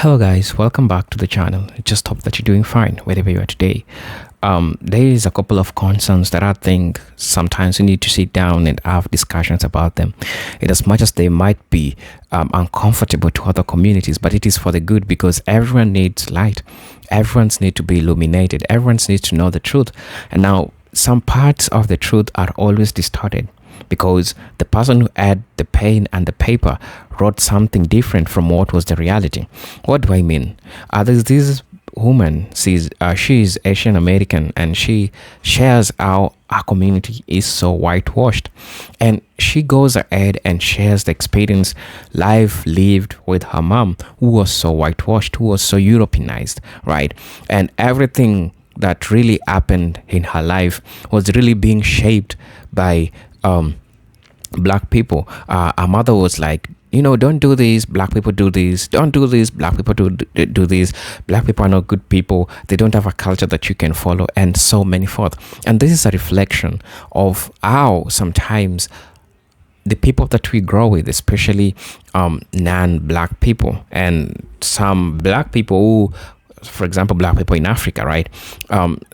Hello guys, welcome back to the channel. I just hope that you're doing fine wherever you are today. There is a couple of concerns that I think sometimes we need to sit down and have discussions about them. In as much as they might be uncomfortable to other communities, but it is for the good because everyone needs light. Everyone's need to be illuminated. Everyone's needs to know the truth. And now some parts of the truth are always distorted, because the person who had the pen and the paper wrote something different from what was the reality. What do I mean? There's this woman, she is Asian American, and she shares how our community is so whitewashed. And she goes ahead and shares the experience life lived with her mom, who was so whitewashed, who was so Europeanized, right? And everything that really happened in her life was really being shaped by black people. Our mother was like, don't do this, black people do this, don't do this, black people do this, black people are not good people, they don't have a culture that you can follow, and so many forth. And this is a reflection of how sometimes the people that we grow with, especially non-black people and some black people who, for example, black people in Africa, right?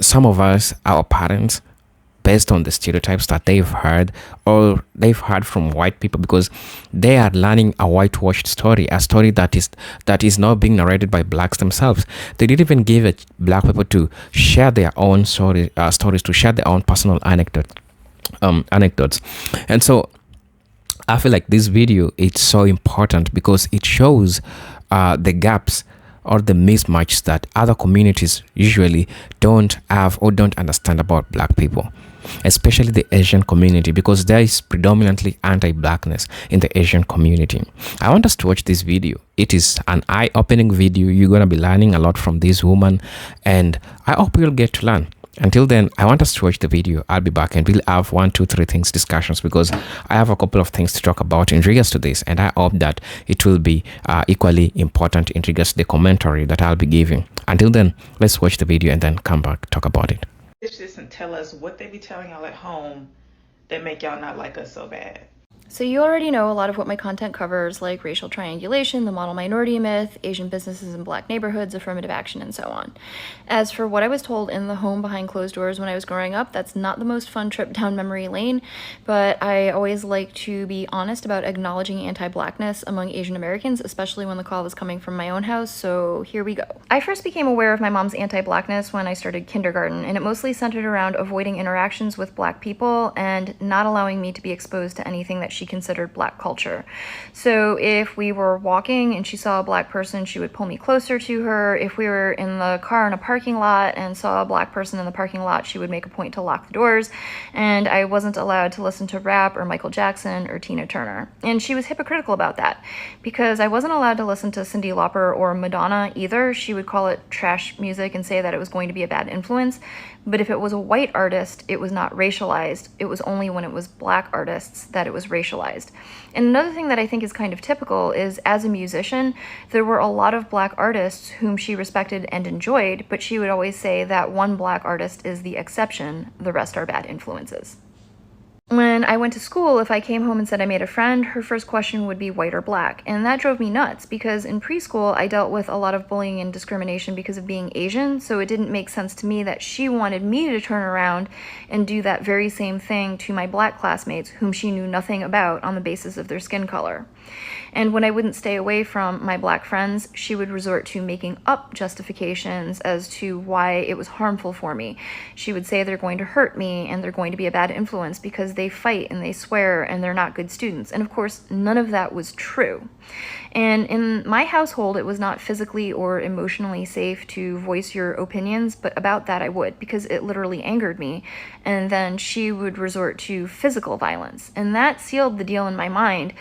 Some of us, our parents, based on the stereotypes that they've heard or they've heard from white people, because they are learning a whitewashed story, a story that is not being narrated by blacks themselves. They didn't even give it black people to share their own stories, to share their own personal anecdotes. And so I feel like this video is so important because it shows the gaps or the mismatch that other communities usually don't have or don't understand about black people, especially the Asian community, because there is predominantly anti-blackness in the Asian community. I want us to watch this video. It is an eye-opening video. You're going to be learning a lot from this woman, and I hope you'll get to learn. Until then, I want us to watch the video. I'll be back and we'll have 1, 2, 3 things discussions, because I have a couple of things to talk about in regards to this, and I hope that it will be equally important in regards to the commentary that I'll be giving. Until then, let's watch the video and then come back, talk about it. This and tell us what they be telling y'all at home that make y'all not like us so bad. So you already know a lot of what my content covers, like racial triangulation, the model minority myth, Asian businesses in black neighborhoods, affirmative action, and so on. As for what I was told in the home behind closed doors when I was growing up, that's not the most fun trip down memory lane, but I always like to be honest about acknowledging anti-blackness among Asian Americans, especially when the call was coming from my own house, so here we go. I first became aware of my mom's anti-blackness when I started kindergarten, and it mostly centered around avoiding interactions with black people and not allowing me to be exposed to anything that she considered black culture. So if we were walking and she saw a black person, she would pull me closer to her. If we were in the car in a parking lot and saw a black person in the parking lot, she would make a point to lock the doors, and I wasn't allowed to listen to rap or Michael Jackson or Tina Turner. And she was hypocritical about that because I wasn't allowed to listen to Cyndi Lauper or Madonna either. She would call it trash music and say that it was going to be a bad influence. But if it was a white artist, it was not racialized. It was only when it was black artists that it was racialized. And another thing that I think is kind of typical is, as a musician, there were a lot of black artists whom she respected and enjoyed, but she would always say that one black artist is the exception, the rest are bad influences. When I went to school, if I came home and said I made a friend, her first question would be white or black. And that drove me nuts because in preschool, I dealt with a lot of bullying and discrimination because of being Asian. So it didn't make sense to me that she wanted me to turn around and do that very same thing to my black classmates whom she knew nothing about on the basis of their skin color. And when I wouldn't stay away from my black friends, she would resort to making up justifications as to why it was harmful for me. She would say they're going to hurt me and they're going to be a bad influence because they fight and they swear and they're not good students. And of course, none of that was true. And in my household, it was not physically or emotionally safe to voice your opinions, but about that I would, because it literally angered me. And then she would resort to physical violence. And that sealed the deal in my mind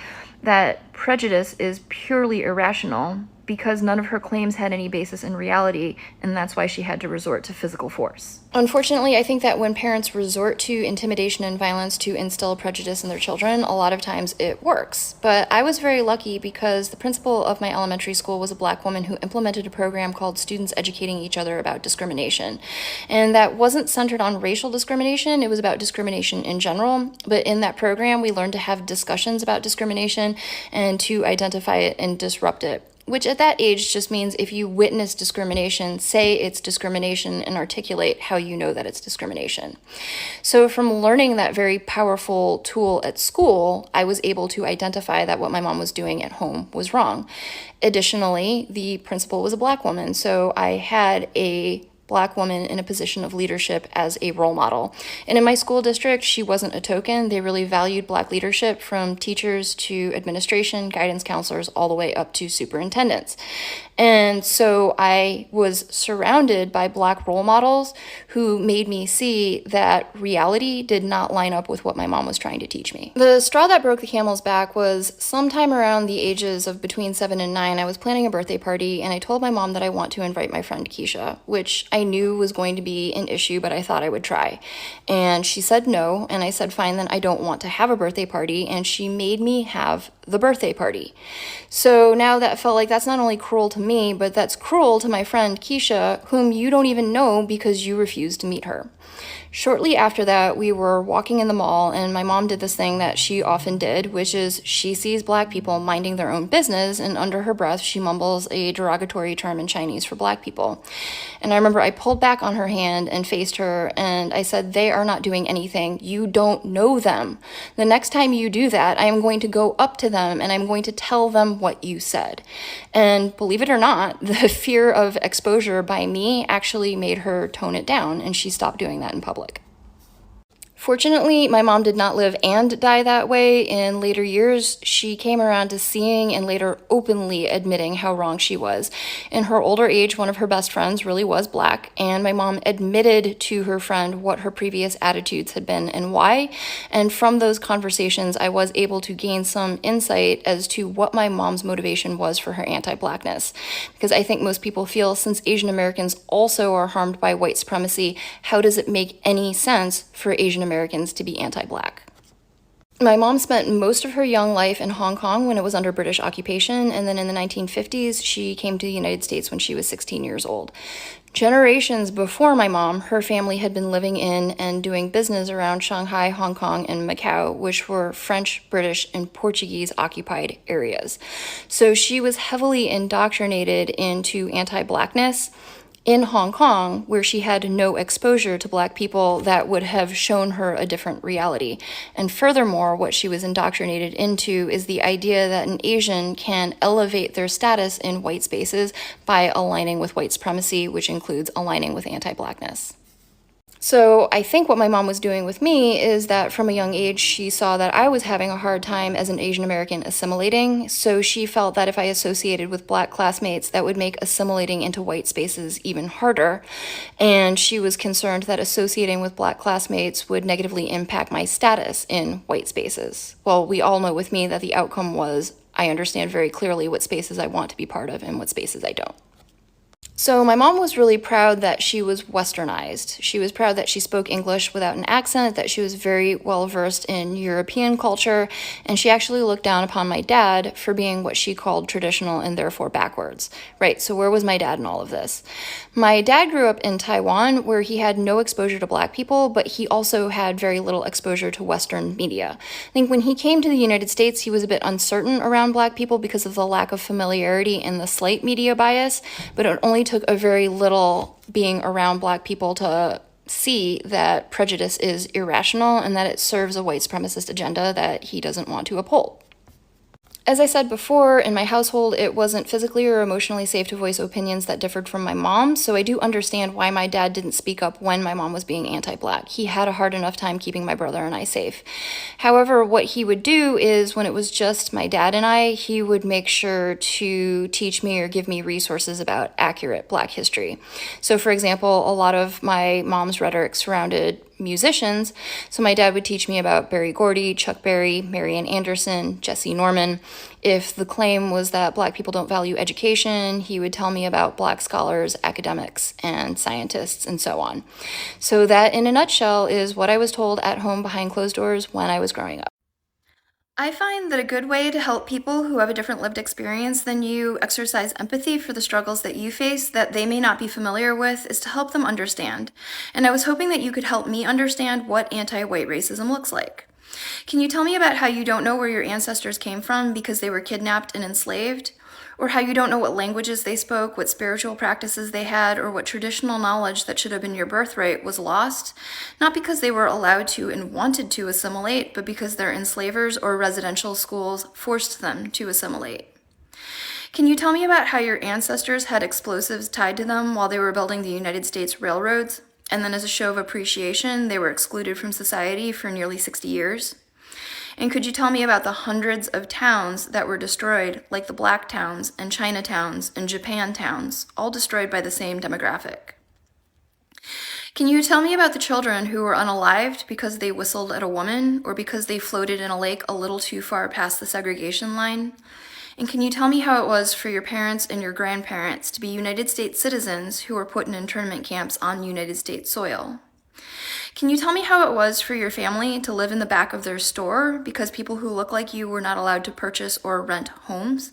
that prejudice is purely irrational because none of her claims had any basis in reality, and that's why she had to resort to physical force. Unfortunately, I think that when parents resort to intimidation and violence to instill prejudice in their children, a lot of times it works. But I was very lucky because the principal of my elementary school was a black woman who implemented a program called Students Educating Each Other About Discrimination. And that wasn't centered on racial discrimination, it was about discrimination in general. But in that program, we learned to have discussions about discrimination and to identify it and disrupt it. which at that age just means if you witness discrimination, say it's discrimination and articulate how you know that it's discrimination. So from learning that very powerful tool at school, I was able to identify that what my mom was doing at home was wrong. Additionally, the principal was a Black woman, so I had a Black woman in a position of leadership as a role model. And in my school district, she wasn't a token. They really valued Black leadership, from teachers to administration, guidance counselors, all the way up to superintendents. And so I was surrounded by Black role models who made me see that reality did not line up with what my mom was trying to teach me. The straw that broke the camel's back was sometime around the ages of between 7 and 9. I was planning a birthday party, and I told my mom that I want to invite my friend Keisha, which I knew was going to be an issue, but I thought I would try. And she said no, and I said, fine, then I don't want to have a birthday party, and she made me have the birthday party. So now that felt like that's not only cruel to me, but that's cruel to my friend Keisha, whom you don't even know because you refused to meet her. Shortly after that, we were walking in the mall, and my mom did this thing that she often did, which is she sees Black people minding their own business, and under her breath, she mumbles a derogatory term in Chinese for Black people. And I remember I pulled back on her hand and faced her, and I said, they are not doing anything. You don't know them. The next time you do that, I am going to go up to them, and I'm going to tell them what you said. And believe it or not, the fear of exposure by me actually made her tone it down, and she stopped doing that in public. Fortunately, my mom did not live and die that way. In later years, she came around to seeing and later openly admitting how wrong she was. In her older age, one of her best friends really was Black, and my mom admitted to her friend what her previous attitudes had been and why. And from those conversations, I was able to gain some insight as to what my mom's motivation was for her anti-Blackness. Because I think most people feel, since Asian Americans also are harmed by white supremacy, how does it make any sense for Asian Americans to be anti-Black? My mom spent most of her young life in Hong Kong when it was under British occupation, and then in the 1950s, she came to the United States when she was 16 years old. Generations before my mom, her family had been living in and doing business around Shanghai, Hong Kong, and Macau, which were French, British, and Portuguese occupied areas. So she was heavily indoctrinated into anti-Blackness in Hong Kong, where she had no exposure to Black people that would have shown her a different reality. And furthermore, what she was indoctrinated into is the idea that an Asian can elevate their status in white spaces by aligning with white supremacy, which includes aligning with anti-Blackness. So I think what my mom was doing with me is that from a young age, she saw that I was having a hard time as an Asian American assimilating. So she felt that if I associated with Black classmates, that would make assimilating into white spaces even harder. And she was concerned that associating with Black classmates would negatively impact my status in white spaces. Well, we all know with me that the outcome was I understand very clearly what spaces I want to be part of and what spaces I don't. So my mom was really proud that she was westernized. She was proud that she spoke English without an accent, that she was very well versed in European culture, and she actually looked down upon my dad for being what she called traditional and therefore backwards. Right, so where was my dad in all of this? My dad grew up in Taiwan, where he had no exposure to Black people, but he also had very little exposure to Western media. I think when he came to the United States, he was a bit uncertain around Black people because of the lack of familiarity and the slight media bias, but it only took a very little being around Black people to see that prejudice is irrational and that it serves a white supremacist agenda that he doesn't want to uphold. As I said before, in my household, it wasn't physically or emotionally safe to voice opinions that differed from my mom, so I do understand why my dad didn't speak up when my mom was being anti-Black. He had a hard enough time keeping my brother and I safe. However, what he would do is when it was just my dad and I, he would make sure to teach me or give me resources about accurate Black history. So for example, a lot of my mom's rhetoric surrounded musicians. So my dad would teach me about Berry Gordy, Chuck Berry, Marian Anderson, Jesse Norman. If the claim was that Black people don't value education, he would tell me about Black scholars, academics, and scientists, and so on. So that, in a nutshell, is what I was told at home behind closed doors when I was growing up. I find that a good way to help people who have a different lived experience than you exercise empathy for the struggles that you face that they may not be familiar with is to help them understand. And I was hoping that you could help me understand what anti-white racism looks like. Can you tell me about how you don't know where your ancestors came from because they were kidnapped and enslaved? or how you don't know what languages they spoke, what spiritual practices they had, or what traditional knowledge that should have been your birthright was lost, not because they were allowed to and wanted to assimilate, but because their enslavers or residential schools forced them to assimilate. Can you tell me about how your ancestors had explosives tied to them while they were building the United States railroads, and then as a show of appreciation, they were excluded from society for nearly 60 years? And could you tell me about the hundreds of towns that were destroyed, like the Black towns and Chinatowns and Japan towns, all destroyed by the same demographic? Can you tell me about the children who were unalived because they whistled at a woman or because they floated in a lake a little too far past the segregation line? And can you tell me how it was for your parents and your grandparents to be United States citizens who were put in internment camps on United States soil? Can you tell me how it was for your family to live in the back of their store because people who look like you were not allowed to purchase or rent homes?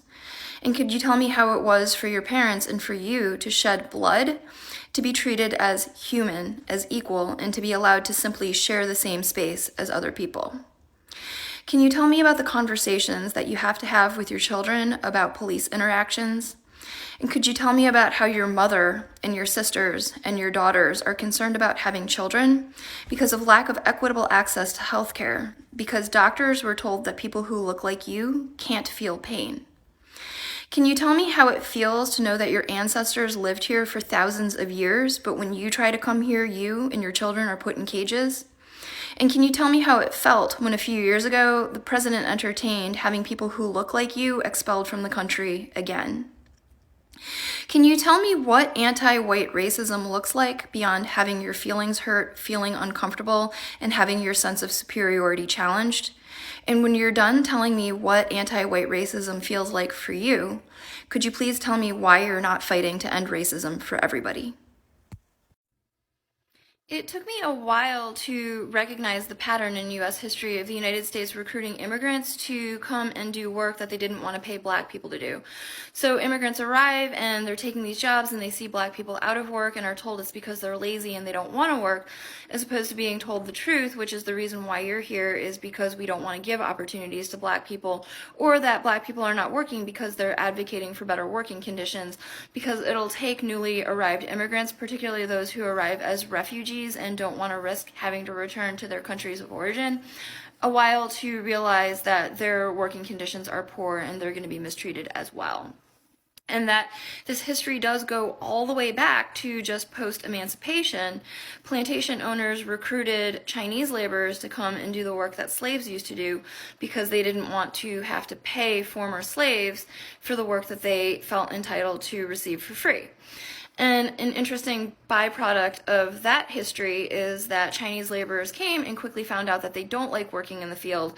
And could you tell me how it was for your parents and for you to shed blood, to be treated as human, as equal, and to be allowed to simply share the same space as other people? Can you tell me about the conversations that you have to have with your children about police interactions? And could you tell me about how your mother and your sisters and your daughters are concerned about having children because of lack of equitable access to healthcare, because doctors were told that people who look like you can't feel pain? Can you tell me how it feels to know that your ancestors lived here for thousands of years, but when you try to come here, you and your children are put in cages? And can you tell me how it felt when a few years ago, the president entertained having people who look like you expelled from the country again? Can you tell me what anti-white racism looks like beyond having your feelings hurt, feeling uncomfortable, and having your sense of superiority challenged? And when you're done telling me what anti-white racism feels like for you, could you please tell me why you're not fighting to end racism for everybody? It took me a while to recognize the pattern in U.S. history of the United States recruiting immigrants to come and do work that they didn't want to pay Black people to do. So immigrants arrive and they're taking these jobs and they see Black people out of work and are told it's because they're lazy and they don't want to work, as opposed to being told the truth, which is the reason why you're here is because we don't want to give opportunities to Black people, or that Black people are not working because they're advocating for better working conditions, because it'll take newly arrived immigrants, particularly those who arrive as refugees and don't want to risk having to return to their countries of origin, a while to realize that their working conditions are poor and they're going to be mistreated as well. And that this history does go all the way back to just post-emancipation. Plantation owners recruited Chinese laborers to come and do the work that slaves used to do because they didn't want to have to pay former slaves for the work that they felt entitled to receive for free. And an interesting byproduct of that history is that Chinese laborers came and quickly found out that they don't like working in the field.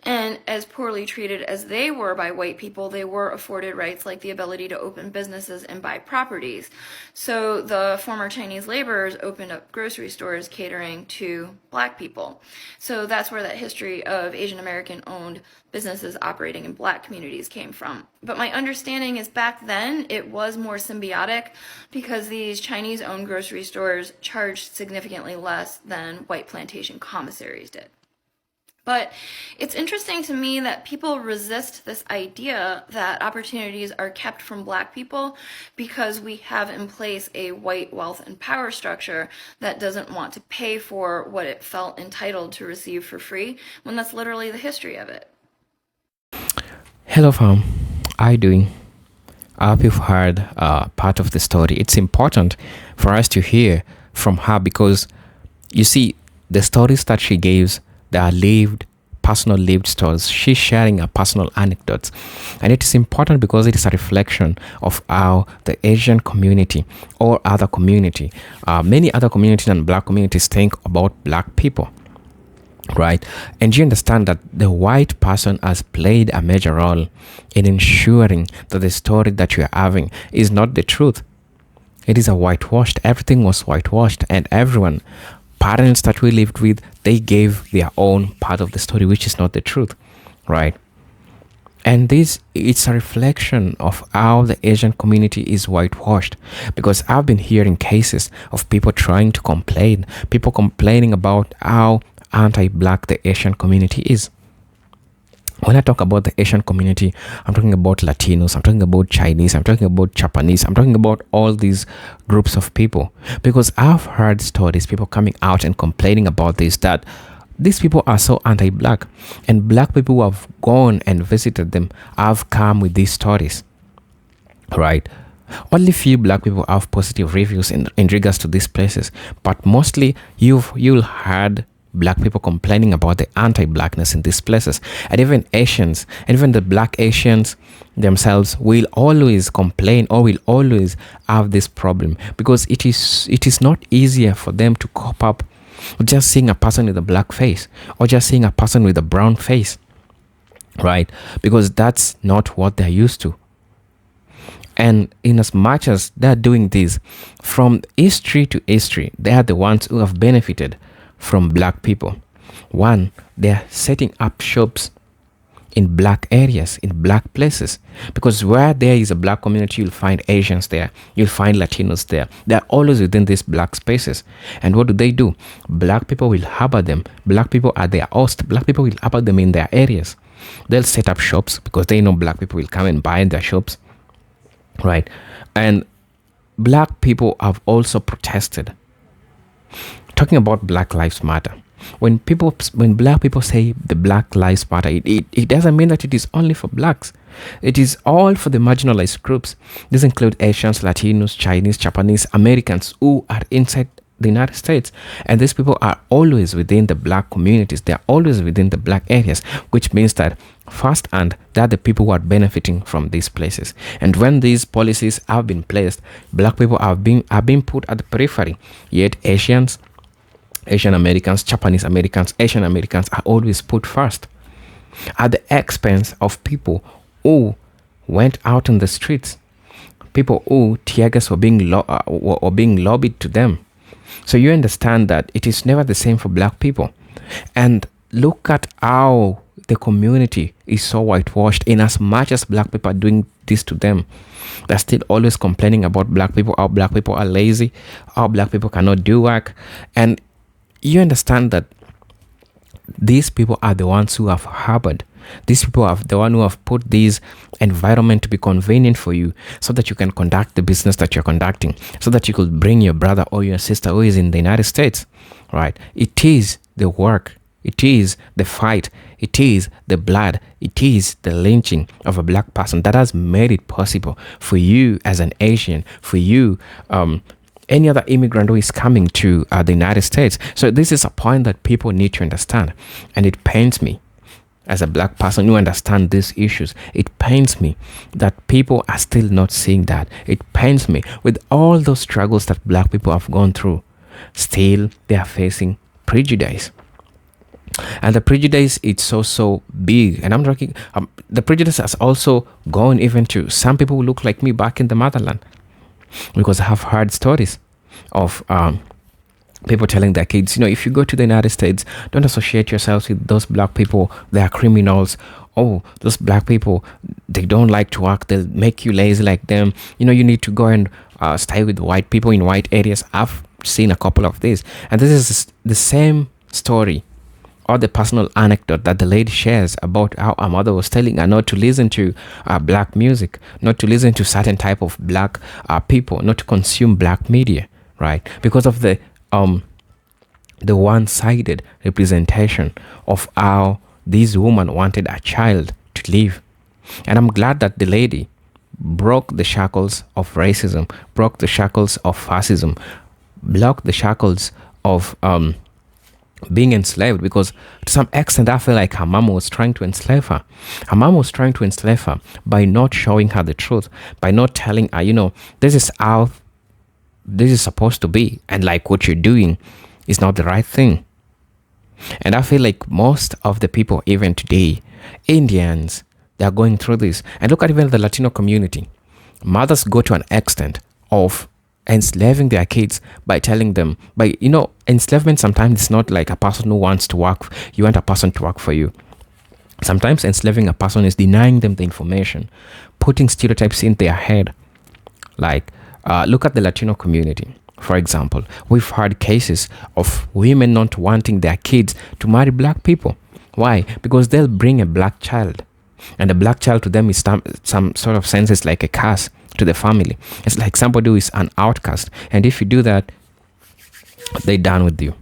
And as poorly treated as they were by white people, they were afforded rights like the ability to open businesses and buy properties. So the former Chinese laborers opened up grocery stores catering to Black people. So that's where that history of Asian American owned businesses operating in Black communities came from. But my understanding is back then it was more symbiotic because these Chinese owned grocery stores charged significantly less than white plantation commissaries did. But it's interesting to me that people resist this idea that opportunities are kept from Black people because we have in place a white wealth and power structure that doesn't want to pay for what it felt entitled to receive for free, when that's literally the history of it. Hello, fam. How are you doing? I hope you've heard part of the story. It's important for us to hear from her because, you see, the stories that she gives, they are personal lived stories. She's sharing her personal anecdotes. And it is important because it is a reflection of how the Asian community or other community, many other communities and Black communities think about Black people. Right? And you understand that the white person has played a major role in ensuring that the story that you are having is not the truth. It is a whitewashed. Everything was whitewashed, and everyone, parents that we lived with, they gave their own part of the story, which is not the truth, right? And it's a reflection of how the Asian community is whitewashed, because I've been hearing cases of people trying to complain, people complaining about how anti-Black the Asian community is. When I talk about the Asian community, I'm talking about Latinos, I'm talking about Chinese, I'm talking about Japanese, I'm talking about all these groups of people. Because I've heard stories, people coming out and complaining about this, that these people are so anti-black, and black people who have gone and visited them have come with these stories, right? Only few black people have positive reviews in regards to these places, but mostly you'll heard black people complaining about the anti-blackness in these places. And even Asians, and even the black Asians themselves will always complain, or will always have this problem, because it is not easier for them to cope up with just seeing a person with a black face, or just seeing a person with a brown face, right? Because that's not what they're used to. And in as much as they're doing this from history to history, they are the ones who have benefited from black people. One, they're setting up shops in black areas, in black places, because where there is a black community, you'll find Asians there, you'll find Latinos there. They're always within these black spaces. And what do? Black people will harbor them. Black people are their host. Black people will harbor them in their areas. They'll set up shops because they know black people will come and buy in their shops, right? And black people have also protested. Talking about Black Lives Matter, when black people say the Black Lives Matter, it doesn't mean that it is only for blacks. It is all for the marginalized groups. These include Asians, Latinos, Chinese, Japanese, Americans who are inside the United States. And these people are always within the black communities. They are always within the black areas, which means that firsthand, they're the people who are benefiting from these places. And when these policies have been placed, black people have been put at the periphery. Yet Asians, Asian Americans, Japanese Americans, Asian Americans are always put first, at the expense of people who went out in the streets, people who tear gas were being lobbied to them. So you understand that it is never the same for black people. And look at how the community is so whitewashed. In as much as black people are doing this to them, they're still always complaining about black people, how black people are lazy, how black people cannot do work. And you understand that these people are the ones who have harbored. These people are the one who have put this environment to be convenient for you, so that you can conduct the business that you're conducting, so that you could bring your brother or your sister who is in the United States, right? It is the work, it is the fight, it is the blood, it is the lynching of a black person that has made it possible for you as an Asian, for you, any other immigrant who is coming to the United States. So this is a point that people need to understand. And it pains me as a black person who understands these issues. It pains me that people are still not seeing that. It pains me with all those struggles that black people have gone through. Still, they are facing prejudice. And the prejudice is so big. And I'm talking, the prejudice has also gone even to some people who look like me back in the motherland. Because I have heard stories of people telling their kids, if you go to the United States, don't associate yourselves with those black people. They are criminals. Oh, those black people, they don't like to work. They'll make you lazy like them. You need to go and stay with white people in white areas. I've seen a couple of these. And this is the same story, or the personal anecdote that the lady shares about how her mother was telling her not to listen to black music, not to listen to certain type of black people, not to consume black media, right? Because of the one-sided representation of how this woman wanted a child to live. And I'm glad that the lady broke the shackles of racism, broke the shackles of fascism, broke the shackles of being enslaved, because to some extent I feel like her mom was trying to enslave her. Her mom was trying to enslave her by not showing her the truth, by not telling her, this is how this is supposed to be, and like what you're doing is not the right thing. And I feel like most of the people, even today, Indians, they're going through this. And look at even the Latino community. Mothers go to an extent of enslaving their kids by telling them, enslavement sometimes is not like a person who wants to work. You want a person to work for you. Sometimes enslaving a person is denying them the information, putting stereotypes in their head. Like, look at the Latino community. For example, we've heard cases of women not wanting their kids to marry black people. Why? Because they'll bring a black child, and a black child to them is some sort of sense is like a curse to the family. It's like somebody who is an outcast, and if you do that, they're done with you.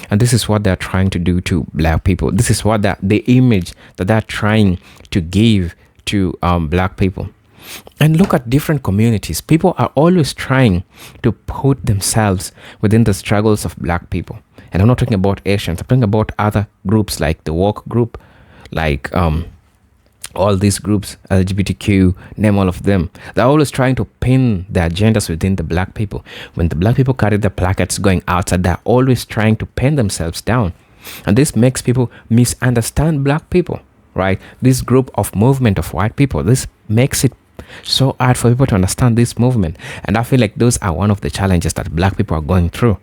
And this is what they're trying to do to black people. This is what the image that they're trying to give to black people. And look at different communities. People are always trying to put themselves within the struggles of black people. And I'm not talking about Asians. I'm talking about other groups like the woke group, like all these groups, LGBTQ, name all of them. They're always trying to pin their agendas within the black people. When the black people carry the placards going outside, they're always trying to pin themselves down. And this makes people misunderstand black people, right? This group of movement of white people, this makes it so hard for people to understand this movement. And I feel like those are one of the challenges that black people are going through.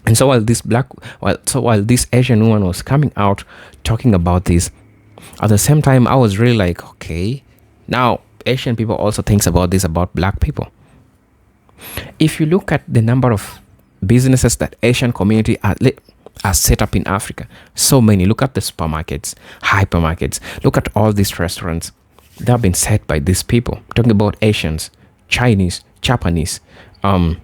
And so while this Asian woman was coming out talking about this, at the same time, I was really like, okay, now Asian people also thinks about this about black people. If you look at the number of businesses that Asian community are set up in Africa, so many. Look at the supermarkets, hypermarkets. Look at all these restaurants that have been set by these people. I'm talking about Asians, Chinese, Japanese, name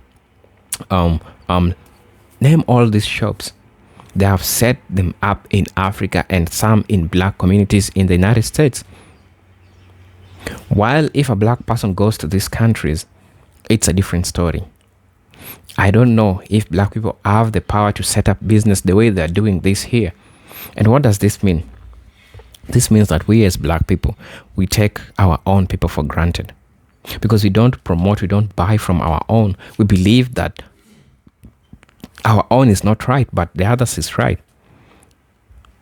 all these shops. They have set them up in Africa and some in black communities in the United States. While if a black person goes to these countries, it's a different story. I don't know if black people have the power to set up business the way they're doing this here. And what does this mean? This means that we as black people, we take our own people for granted. Because we don't promote, we don't buy from our own. We believe that our own is not right, but the others is right.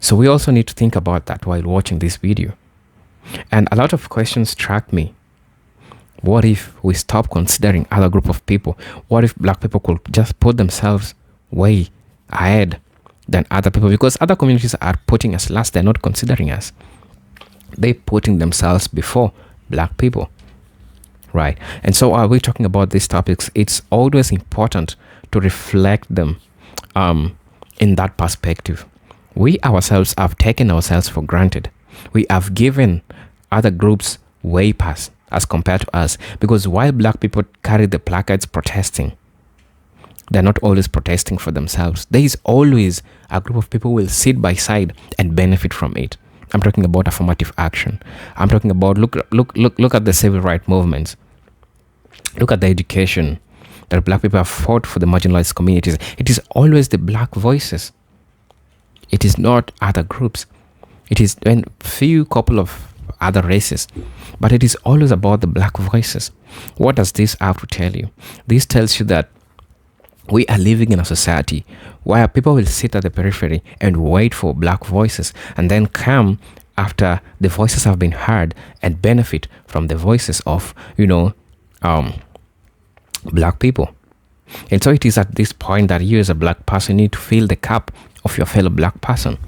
So we also need to think about that while watching this video. And a lot of questions struck me. What if we stop considering other group of people? What if black people could just put themselves way ahead than other people? Because other communities are putting us last. They're not considering us. They're putting themselves before black people. Right. And so while we're talking about these topics, it's always important to reflect them in that perspective. We ourselves have taken ourselves for granted. We have given other groups way past as compared to us, because while black people carry the placards protesting, they're not always protesting for themselves. There is always a group of people who will sit by side and benefit from it. I'm talking about affirmative action. I'm talking about look at the civil rights movements. Look at the education that black people have fought for the marginalized communities. It is always the black voices. It is not other groups. It is a few couple of other races, but it is always about the black voices. What does this have to tell you? This tells you that we are living in a society where people will sit at the periphery and wait for black voices, and then come after the voices have been heard and benefit from the voices of, black people. And so it is at this point that you as a black person need to fill the cup of your fellow black person,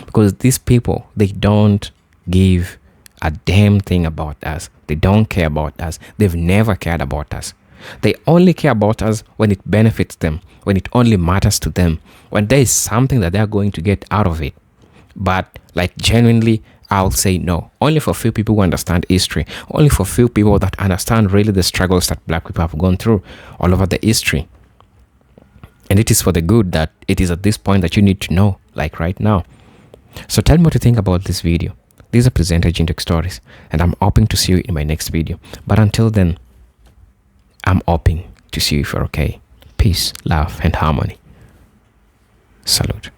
because these people, they don't give a damn thing about us. They don't care about us. They've never cared about us. They only care about us when it benefits them, when it only matters to them, when there is something that they're going to get out of it. But like genuinely, I'll say no. Only for few people who understand history. Only for few people that understand really the struggles that black people have gone through all over the history. And it is for the good that it is at this point that you need to know, like right now. So tell me what you think about this video. These are Presenter Jintek Stories, and I'm hoping to see you in my next video. But until then, I'm hoping to see you if you're okay. Peace, love, and harmony. Salute.